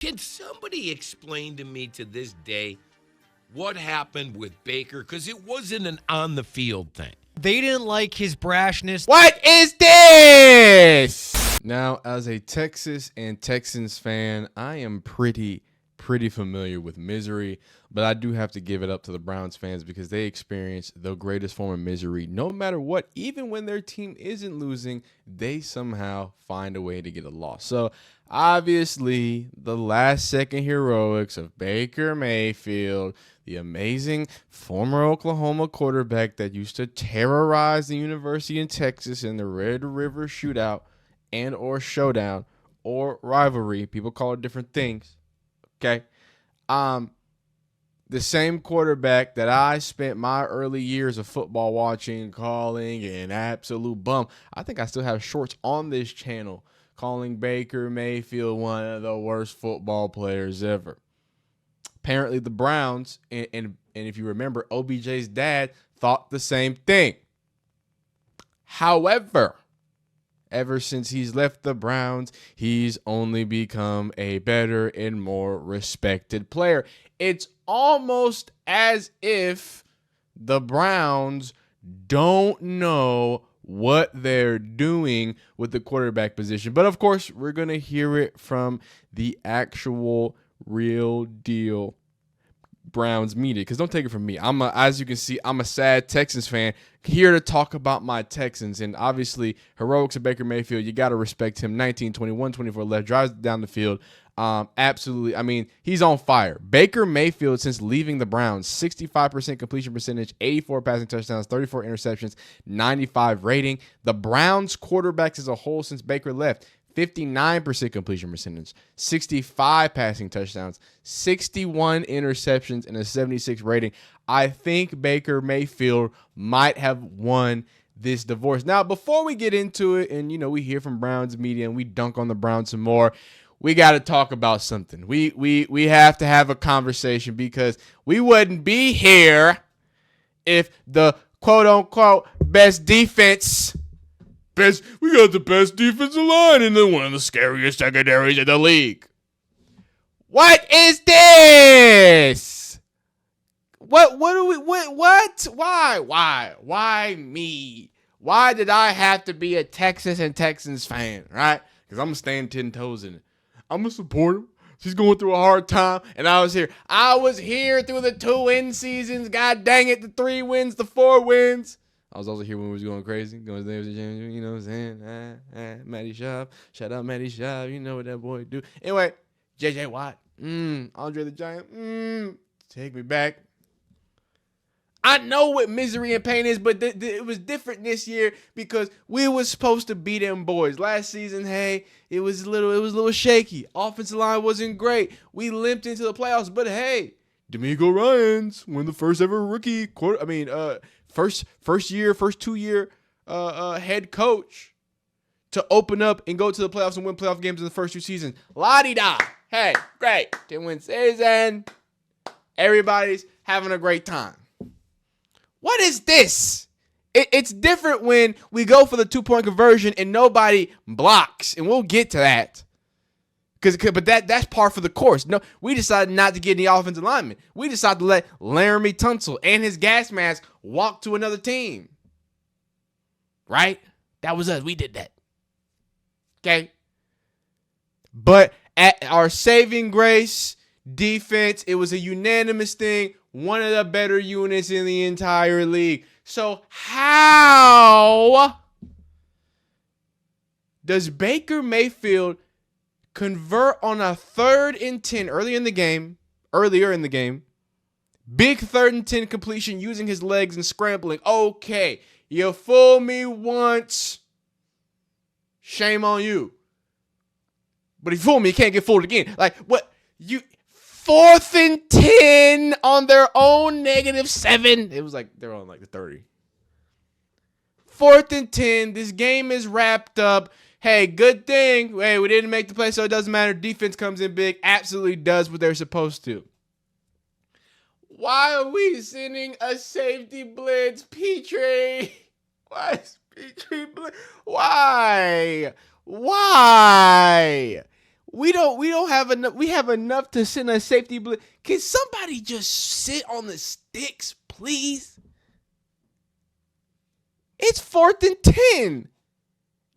Can somebody explain to me to this day what happened with Baker? Because it wasn't an on-the-field thing. They didn't like his brashness. What is this? Now, as a Texas and Texans fan, I am pretty familiar with misery, but I do have to give it up to the Browns fans because they experience the greatest form of misery. No matter what, even when their team isn't losing, they somehow find a way to get a loss. So obviously, the last-second heroics of Baker Mayfield, the amazing former Oklahoma quarterback that used to terrorize the University in Texas in the Red River Shootout and or showdown or rivalry. People call it different things. Okay. The same quarterback that I spent my early years of football watching, calling an absolute bum. I think I still have shorts on this channel calling Baker Mayfield one of the worst football players ever. Apparently the Browns, and if you remember, OBJ's dad thought the same thing. However, ever since he's left the Browns, he's only become a better and more respected player. It's almost as if the Browns don't know what they're doing with the quarterback position. But, of course, we're going to hear it from the actual real deal Browns media, because don't take it from me. As you can see, I'm a sad Texans fan here to talk about my Texans, and obviously heroics of Baker Mayfield. You got to respect him. 19, 21, 24 left, drives down the field. Absolutely. I mean, he's on fire. Baker Mayfield, since leaving the Browns, 65% completion percentage, 84 passing touchdowns, 34 interceptions, 95 rating. The Browns quarterbacks as a whole since Baker left, 59% completion percentage, 65 passing touchdowns, 61 interceptions, and a 76 rating. I think Baker Mayfield might have won this divorce. Now, before we get into it, and we hear from Browns media and we dunk on the Browns some more, we got to talk about something. We have to have a conversation because we wouldn't be here if the quote unquote best defense. We got the best defensive line and then one of the scariest secondaries in the league. What is this? What Why me? Why did I have to be a Texas and Texans fan, right? Because I'm going to stand 10 toes in it. I'm going to support him. She's going through a hard time, and I was here. I was here through the 2-win seasons. God dang it, the 3 wins, the 4 wins. I was also here when we was going crazy. You know what I'm saying? Matty Shop. Shout out Matty Shop. You know what that boy do. Anyway, J.J. Watt. Andre the Giant. Take me back. I know what misery and pain is, but it was different this year because we was supposed to beat them boys. Last season, hey, it was a little shaky. Offensive line wasn't great. We limped into the playoffs, but hey, D'Amico Ryans won the first ever rookie first 2-year head coach to open up and go to the playoffs and win playoff games in the first 2 seasons. La-di-da. Hey, great. 10-win season. Everybody's having a great time. What is this? It's different when we go for the 2-point conversion and nobody blocks, and we'll get to that. But that's par for the course. No, we decided not to get any offensive linemen. We decided to let Laramie Tunsil and his gas mask walk to another team. Right? That was us. We did that. Okay? But at our saving grace defense, it was a unanimous thing. One of the better units in the entire league. So how does Baker Mayfield convert on a 3rd and 10 earlier in the game, big 3rd and 10 completion using his legs and scrambling? Okay, you fool me once, shame on you. But if you fool me, you can't get fooled again. Like, what? 4th and 10 on their own -7. It was like they're on like the 30. 4th and 10. This game is wrapped up. Hey, good thing. Hey, we didn't make the play, so it doesn't matter. Defense comes in big. Absolutely does what they're supposed to. Why are we sending a safety blitz, Petrie? Why is Petrie blitz? Why? We don't have enough. We have enough to send a safety blitz. Can somebody just sit on the sticks, please? It's 4th and 10.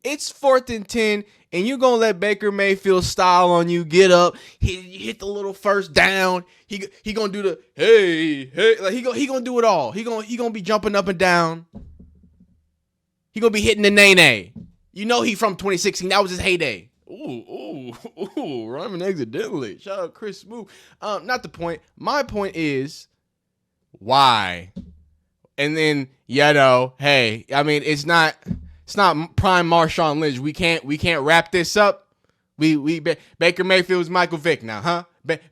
It's 4th and 10, and you're gonna let Baker Mayfield style on you. Get up, he hit the little first down. He gonna do the hey, like he gonna do it all. He gonna be jumping up and down. He gonna be hitting the nay. You know he from 2016. That was his heyday. Ooh, rhyming accidentally. Shout out Chris Smooth. Not the point. My point is, why? And then, hey, I mean, it's not prime Marshawn Lynch. We can't wrap this up. Baker Mayfield's Michael Vick now, huh?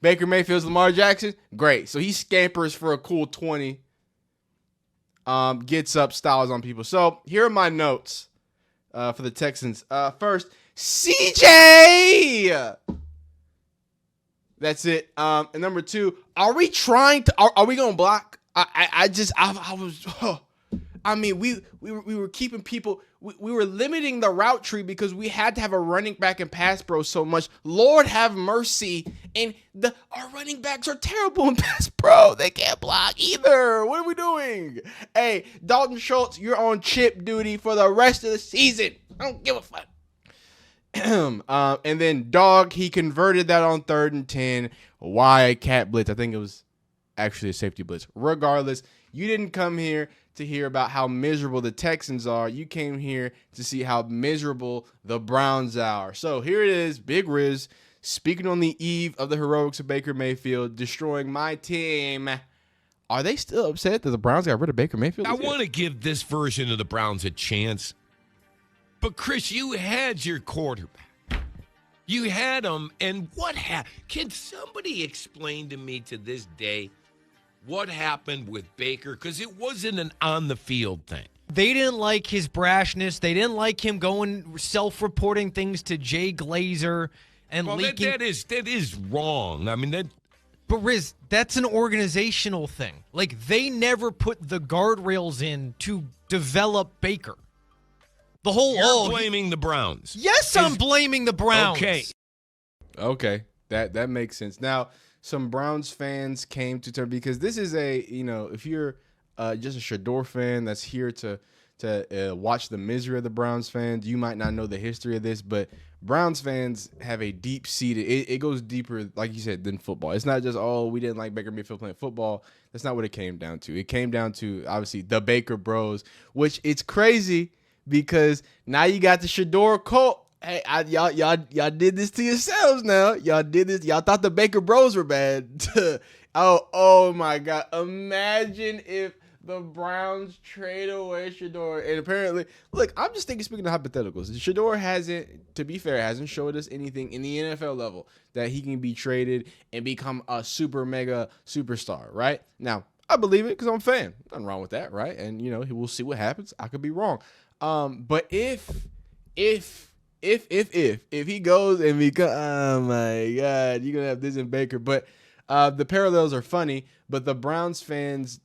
Baker Mayfield's Lamar Jackson. Great. So he scampers for a cool 20. Gets up, styles on people. So here are my notes for the Texans. First, CJ. That's it. And number 2, are we trying to? Are we gonna block? We were keeping people. We were limiting the route tree because we had to have a running back and pass bro so much. Lord have mercy. And our running backs are terrible in pass bro. They can't block either. What are we doing? Hey, Dalton Schultz, you're on chip duty for the rest of the season. I don't give a fuck. And then Dog, he converted that on 3rd and 10. Why a cat blitz? I think it was actually a safety blitz. Regardless, you didn't come here to hear about how miserable the Texans are. You came here to see how miserable the Browns are. So here it is, Big Riz, speaking on the eve of the heroics of Baker Mayfield, destroying my team. Are they still upset that the Browns got rid of Baker Mayfield? I want to give this version of the Browns a chance. But, Chris, you had your quarterback. You had him, and what happened? Can somebody explain to me to this day what happened with Baker? Because it wasn't an on-the-field thing. They didn't like his brashness. They didn't like him going self-reporting things to Jay Glazer and leaking. That is wrong. I mean, that. But, Riz, that's an organizational thing. Like, they never put the guardrails in to develop Baker. The whole You're blaming the Browns. Yes, I'm blaming the Browns. Okay. That makes sense. Now, some Browns fans came to terms because this is if you're just a Shador fan that's here to watch the misery of the Browns fans, you might not know the history of this, but Browns fans have a deep-seated, it goes deeper, like you said, than football. It's not just, we didn't like Baker Mayfield playing football. That's not what it came down to. It came down to, obviously, the Baker Bros, which it's crazy because now you got the Shador cult. Hey, y'all did this to yourselves now. Y'all did this. Y'all thought the Baker Bros were bad. oh my God. Imagine if the Browns trade away Shador. And apparently, look, I'm just speaking of hypotheticals. Shador hasn't showed us anything in the NFL level that he can be traded and become a super mega superstar, right? Now, I believe it because I'm a fan. Nothing wrong with that, right? And, we'll see what happens. I could be wrong. But if he goes and becomes, oh my God, you're gonna have this in Baker. But the parallels are funny. But the Browns fans,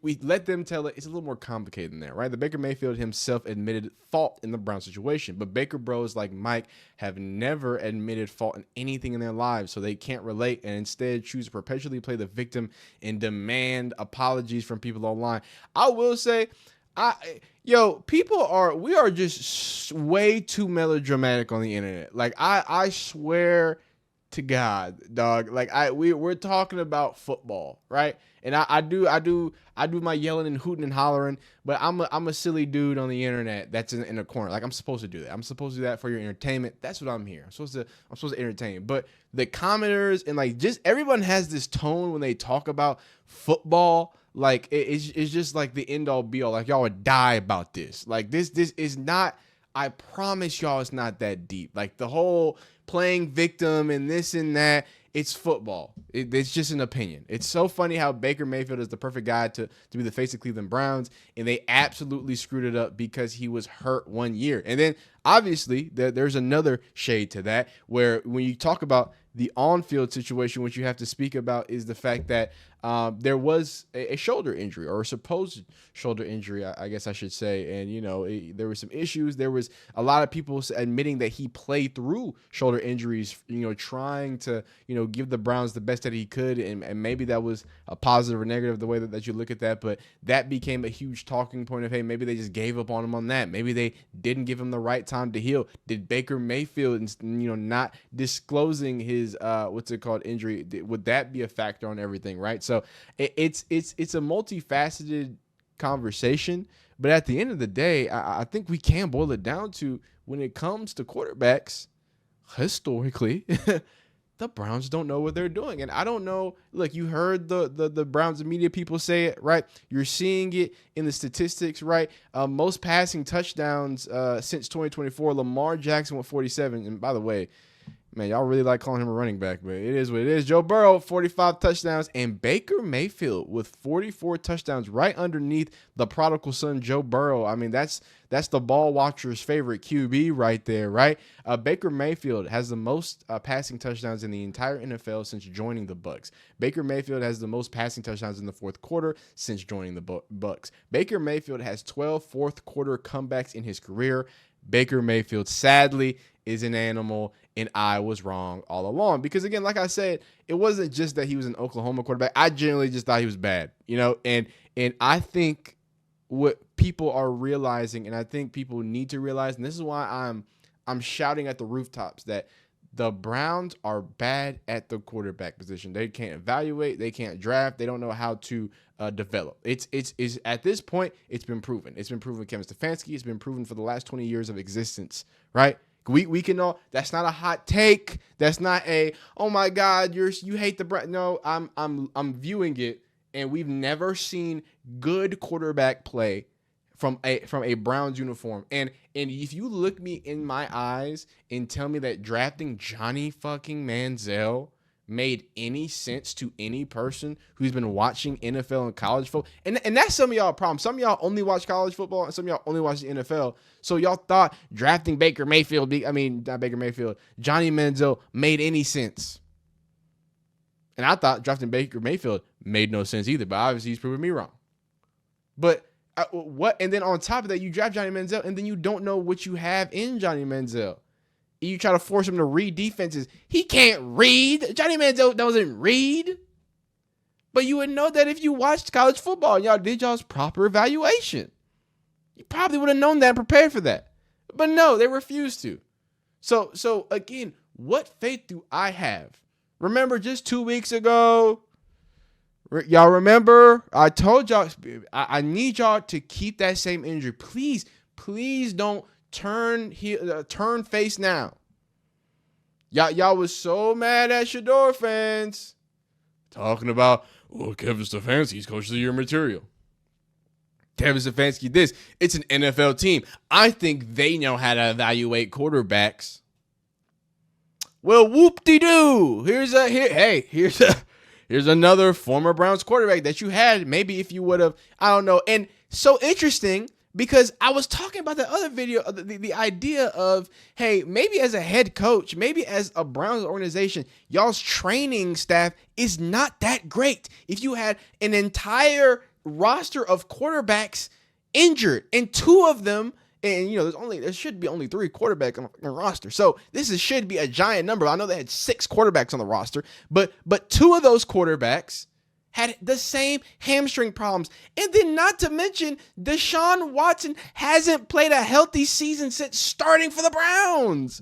we let them tell it. It's a little more complicated than that, right? The Baker Mayfield himself admitted fault in the Browns situation, but Baker Bros like Mike have never admitted fault in anything in their lives, so they can't relate and instead choose to perpetually play the victim and demand apologies from people online. I will say, we are just way too melodramatic on the internet. Like I swear to God, dog. Like we're talking about football, right? And I do my yelling and hooting and hollering, but I'm a silly dude on the internet that's in a corner. Like I'm supposed to do that. I'm supposed to do that for your entertainment. That's what I'm here. I'm supposed to entertain. But the commenters and just everyone has this tone when they talk about football. Like it's just like the end all be all. Like y'all would die about this. Like this is not. I promise y'all, it's not that deep. Like the whole playing victim and this and that. It's football. It's just an opinion. It's so funny how Baker Mayfield is the perfect guy to be the face of Cleveland Browns, and they absolutely screwed it up because he was hurt 1 year. And then obviously there's another shade to that where when you talk about the on-field situation, what you have to speak about is the fact that there was a shoulder injury, or a supposed shoulder injury, I guess I should say. And, there were some issues. There was a lot of people admitting that he played through shoulder injuries, trying to, give the Browns the best that he could. And maybe that was a positive or negative, the way that you look at that. But that became a huge talking point of, hey, maybe they just gave up on him on that. Maybe they didn't give him the right time to heal. Did Baker Mayfield, not disclosing his, injury, would that be a factor on everything, right? So it's a multifaceted conversation, but at the end of the day, I think we can boil it down to, when it comes to quarterbacks, historically, the Browns don't know what they're doing. And I don't know. Look, you heard the Browns media people say it, right? You're seeing it in the statistics, right? Most passing touchdowns since 2024. Lamar Jackson with 47. And by the way, man, y'all really like calling him a running back, but it is what it is. Joe Burrow, 45 touchdowns, and Baker Mayfield with 44 touchdowns, right underneath the prodigal son, Joe Burrow. I mean, that's the ball watcher's favorite QB right there, right? Baker Mayfield has the most passing touchdowns in the entire NFL since joining the Bucs. Baker Mayfield has the most passing touchdowns in the fourth quarter since joining the Bucs. Baker Mayfield has 12 fourth quarter comebacks in his career. Baker Mayfield, sadly, is an animal, and I was wrong all along. Because, again, like I said, it wasn't just that he was an Oklahoma quarterback. I generally just thought he was bad, and I think what people are realizing, and I think people need to realize, and this is why I'm shouting at the rooftops, that the Browns are bad at the quarterback position. They can't evaluate, they can't draft, they don't know how to develop. It's at this point, it's been proven. It's been proven with Kevin Stefanski. It's been proven for the last 20 years of existence, right? We can all. That's not a hot take. That's not a, oh my God, you hate the Browns. No, I'm viewing it, and we've never seen good quarterback play from a Browns uniform. And if you look me in my eyes and tell me that drafting Johnny fucking Manziel made any sense to any person who's been watching NFL and college football, and that's some of y'all problem. Some of y'all only watch college football, and some of y'all only watch the NFL. So y'all thought drafting Johnny Manziel made any sense. And I thought drafting Baker Mayfield made no sense either, but obviously he's proving me wrong. But what? And then on top of that, you draft Johnny Manziel, and then you don't know what you have in Johnny Manziel. You try to force him to read defenses. He can't read. Johnny Manziel doesn't read. But you would know that if you watched college football and y'all did y'all's proper evaluation. You probably would have known that and prepared for that. But no, they refused to. So again, what faith do I have? Remember just 2 weeks ago, y'all remember? I told y'all, I need y'all to keep that same energy. Please don't turn face now. Y'all was so mad at Shador fans. Talking about, Kevin Stefanski's Coach of the Year material. Kevin Stefanski this. It's an NFL team. I think they know how to evaluate quarterbacks. Well, whoop-de-doo. Here's another former Browns quarterback that you had. Maybe if you would have, I don't know. And so interesting, because I was talking about the other video, the idea of, hey, maybe as a head coach, maybe as a Browns organization, y'all's training staff is not that great. If you had an entire roster of quarterbacks injured, and two of them, and there should be only 3 quarterbacks on the roster. So should be a giant number. I know they had 6 quarterbacks on the roster, but 2 of those quarterbacks had the same hamstring problems. And then not to mention, Deshaun Watson hasn't played a healthy season since starting for the Browns.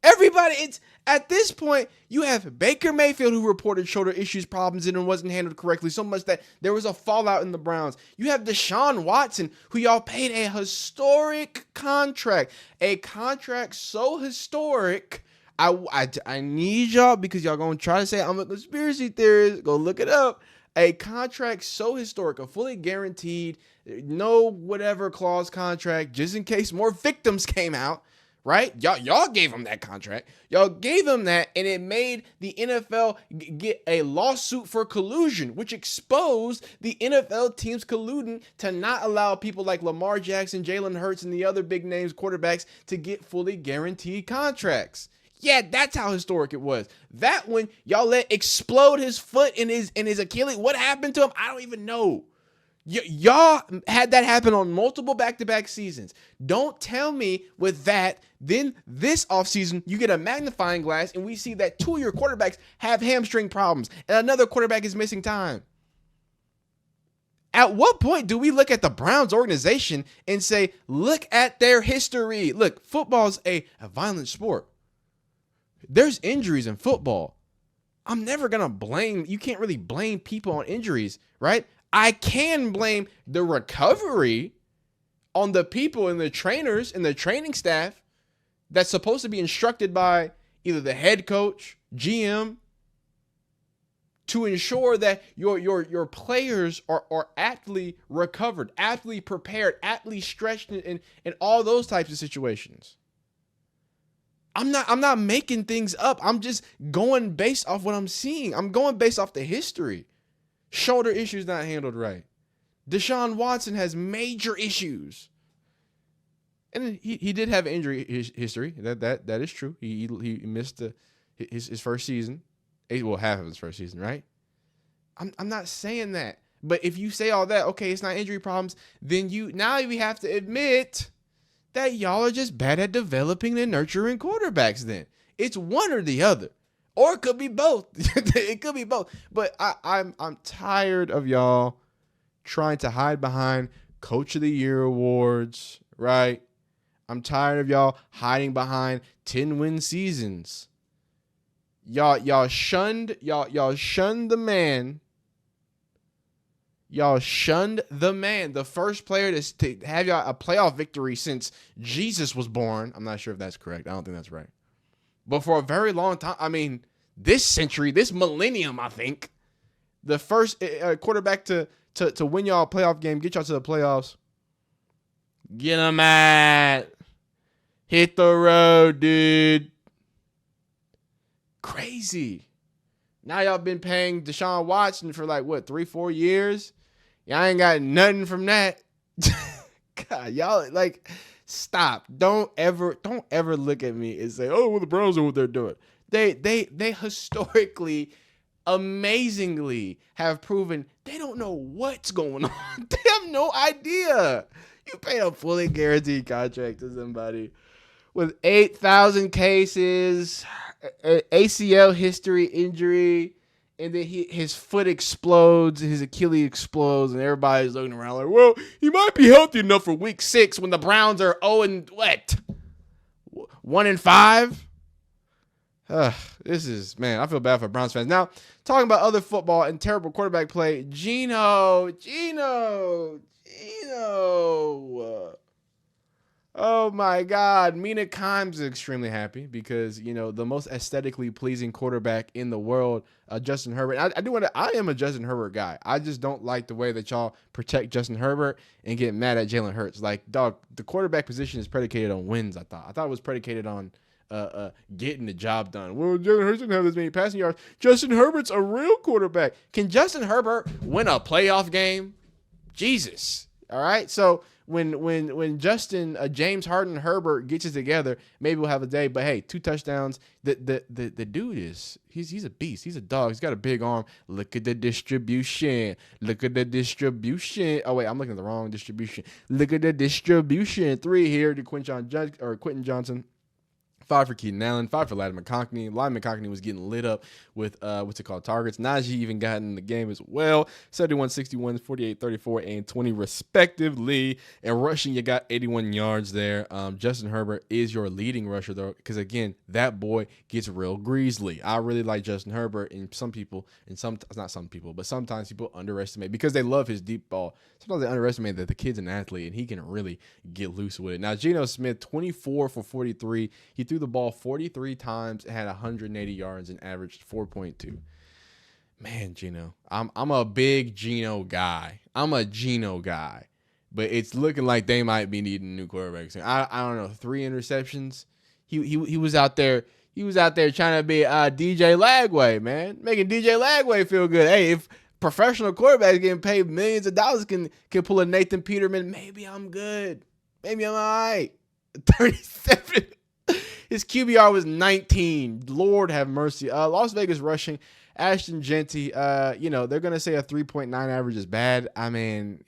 Everybody, it's at this point, you have Baker Mayfield, who reported shoulder issues, problems, and wasn't handled correctly, so much that there was a fallout in the Browns. You have Deshaun Watson, who y'all paid a historic contract, a contract so historic. I need y'all, because y'all gonna try to say I'm a conspiracy theorist. Go look it up. A contract so historic, a fully guaranteed, no whatever clause contract, just in case more victims came out, right? Y'all gave him that contract. Y'all gave him that, and it made the NFL get a lawsuit for collusion, which exposed the NFL teams colluding to not allow people like Lamar Jackson, Jalen Hurts, and the other big names quarterbacks to get fully guaranteed contracts. Yeah, that's how historic it was. That one, y'all let explode his foot in his Achilles. What happened to him? I don't even know. Y'all had that happen on multiple back-to-back seasons. Don't tell me with that, then this offseason, you get a magnifying glass and we see that 2 of your quarterbacks have hamstring problems and another quarterback is missing time. At what point do we look at the Browns organization and say, look at their history? Look, football's a violent sport. There's injuries in football. I'm never going to blame, you can't really blame people on injuries, right? I can blame the recovery on the people and the trainers and the training staff that's supposed to be instructed by either the head coach, GM, to ensure that your players are aptly recovered, aptly prepared, aptly stretched in all those types of situations. I'm not making things up. I'm just going based off what I'm seeing. I'm going based off the history. Shoulder issues not handled right. Deshaun Watson has major issues. And he did have injury history. That is true. He missed his first season. Well, half of his first season, right? I'm not saying that. But if you say all that, okay, it's not injury problems, then now we have to admit that y'all are just bad at developing and nurturing quarterbacks then. It's one or the other. Or it could be both. It could be both. But I'm tired of y'all trying to hide behind Coach of the Year awards, right? I'm tired of y'all hiding behind 10-win seasons. Y'all shunned the man. Y'all shunned the man, the first player to have y'all a playoff victory since Jesus was born. I'm not sure if that's correct. I don't think that's right. But for a very long time, I mean, this century, this millennium, I think, the first quarterback to win y'all a playoff game, get y'all to the playoffs. Get him at. Hit the road, dude. Crazy. Now y'all been paying Deshaun Watson for 3-4 years? Y'all ain't got nothing from that. God, y'all stop. Don't ever look at me and say, "Oh, well, the Browns are what they're doing." They historically, amazingly have proven they don't know what's going on. They have no idea. You pay a fully guaranteed contract to somebody with 8,000 cases, ACL history, injury, and then his foot explodes, his Achilles explodes, and everybody's looking around like, well, he might be healthy enough for week 6 when the Browns are 1-5? This is, man, I feel bad for Browns fans. Now, talking about other football and terrible quarterback play, Geno. Oh my God. Mina Kimes is extremely happy because, the most aesthetically pleasing quarterback in the world, Justin Herbert. I am a Justin Herbert guy. I just don't like the way that y'all protect Justin Herbert and get mad at Jalen Hurts. Dog, the quarterback position is predicated on wins, I thought. I thought it was predicated on getting the job done. Well, Jalen Hurts didn't have this many passing yards. Justin Herbert's a real quarterback. Can Justin Herbert win a playoff game? Jesus. All right. So when Justin, James Harden, Herbert gets it together, maybe we'll have a day. But hey, 2 touchdowns. The dude he's a beast. He's a dog. He's got a big arm. Look at the distribution. Oh wait, I'm looking at the wrong distribution. Look at the distribution. 3 here to Quentin Johnson. 5 for Keenan Allen, 5 for Ladd McConkney. Ladd McConkney was getting lit up with targets. Najee even got in the game as well. 71, 61, 48, 34, and 20 respectively. And rushing, you got 81 yards there. Justin Herbert is your leading rusher, though, because, again, that boy gets real greasy. I really like Justin Herbert, and sometimes people underestimate, because they love his deep ball. Sometimes they underestimate that the kid's an athlete, and he can really get loose with it. Now, Geno Smith, 24 for 43. He threw the ball 43 times and had 180 yards and averaged 4.2. Man, Geno. I'm a big Geno guy. But it's looking like they might be needing a new quarterback soon. I don't know, 3 interceptions. He was out there. He was out there trying to be DJ Lagway, man, making DJ Lagway feel good. Hey, if professional quarterbacks getting paid millions of dollars can pull a Nathan Peterman, maybe I'm good. Maybe I'm all right. 37. His QBR was 19. Lord have mercy. Las Vegas rushing. Ashton Genty, they're going to say a 3.9 average is bad. I mean,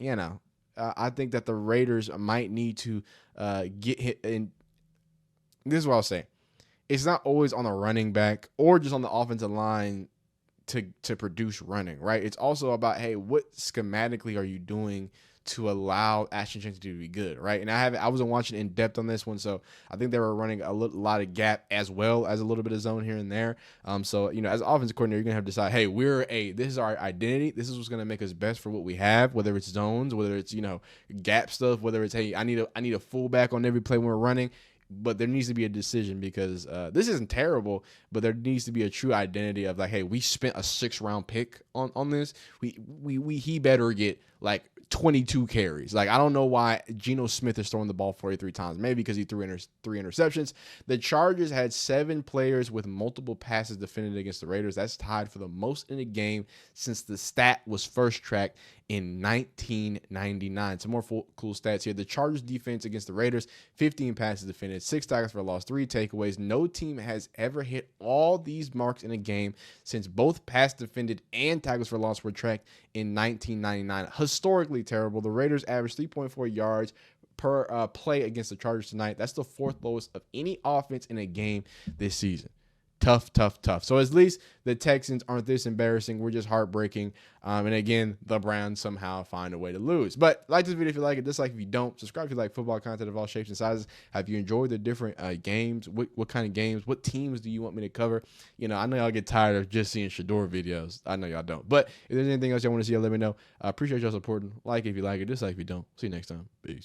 I think that the Raiders might need to get hit. And this is what I'll say. It's not always on the running back or just on the offensive line to produce running, right? It's also about, hey, what schematically are you doing to allow Ashton Genty to be good, right? And I wasn't watching in depth on this one, so I think they were running a lot of gap as well as a little bit of zone here and there. So as an offensive coordinator, you're gonna have to decide, hey, this is our identity. This is what's gonna make us best for what we have, whether it's zones, whether it's gap stuff, whether it's, hey, I need a fullback on every play when we're running. But there needs to be a decision because this isn't terrible, but there needs to be a true identity of like, hey, we spent a 6th-round pick on this. He better get like 22 carries. Like, I don't know why Geno Smith is throwing the ball 43 times. Maybe because he threw 3 interceptions. The Chargers had 7 players with multiple passes defended against the Raiders. That's tied for the most in a game since the stat was first tracked in 1999. Some more cool stats here. The Chargers defense against the Raiders, 15 passes defended, 6 tackles for a loss, 3 takeaways. No team has ever hit all these marks in a game since both pass defended and tackles for loss were tracked in 1999. Historically terrible. The Raiders averaged 3.4 yards per play against the Chargers tonight. That's the 4th lowest of any offense in a game this season. Tough. So at least the Texans aren't this embarrassing. We're just heartbreaking. And again, the Browns somehow find a way to lose. But like this video if you like it, dislike if you don't. Subscribe if you like football content of all shapes and sizes. Have you enjoyed the different games? What kind of games? What teams do you want me to cover? I know y'all get tired of just seeing Shador videos. I know y'all don't. But if there's anything else y'all want to see, let me know. I appreciate y'all supporting. Like if you like it, dislike if you don't. See you next time. Peace.